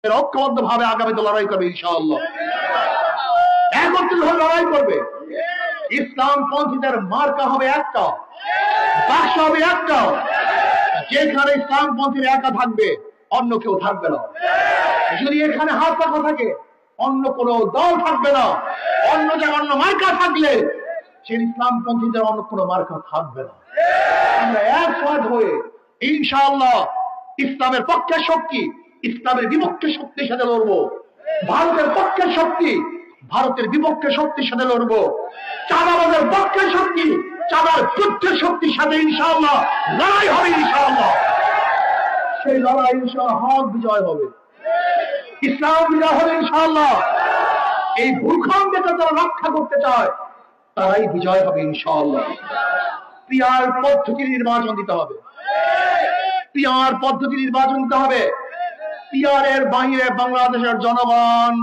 ঐক্যবদ্ধ ভাবে আগামীতে লড়াই করবে ইনশাআল্লাহ, একত্রিত ভাবে লড়াই করবে। ইসলাম পন্থীদের মার্কা হবে একটা, বাক্স হবে একটা, যেখানে ইসলাম পন্থীর একা থাকবে অন্য কেউ থাকবে না। যদি এখানে হাত পাখা থাকে অন্য কোনো দল থাকবে না, অন্য জায়গায় অন্য মার্কা থাকলে সেই ইসলাম পন্থীদের অন্য কোনো মার্কা থাকবে না। আমরা একসাথ হয়ে ইনশাআল্লাহ ইসলামের পক্ষের শক্তি ইসলামের বিপক্ষে শক্তির সাথে লড়বো, ভারতের পক্ষের শক্তি ভারতের বিপক্ষে শক্তির সাথে লড়বো, চাঁদাবাজের পক্ষের শক্তি চাঁদার যুদ্ধের শক্তির সাথে ইনশাআল্লাহ লড়াই হবে ইনশাআল্লাহ। সেই লড়াই ইনশাআল্লাহ হক বিজয় হবে, ইসলাম বিজয় হবে ইনশাআল্লাহ। এই ভূখণ্ডকে যারা রক্ষা করতে চায় তারাই বিজয় হবে ইনশাআল্লাহ। পিয়ার পদ্ধতি নির্বাচন দিতে হবে, পিয়ার পদ্ধতি নির্বাচন দিতে হবে। পিয়ারের বাইরে বাংলাদেশের জনগণ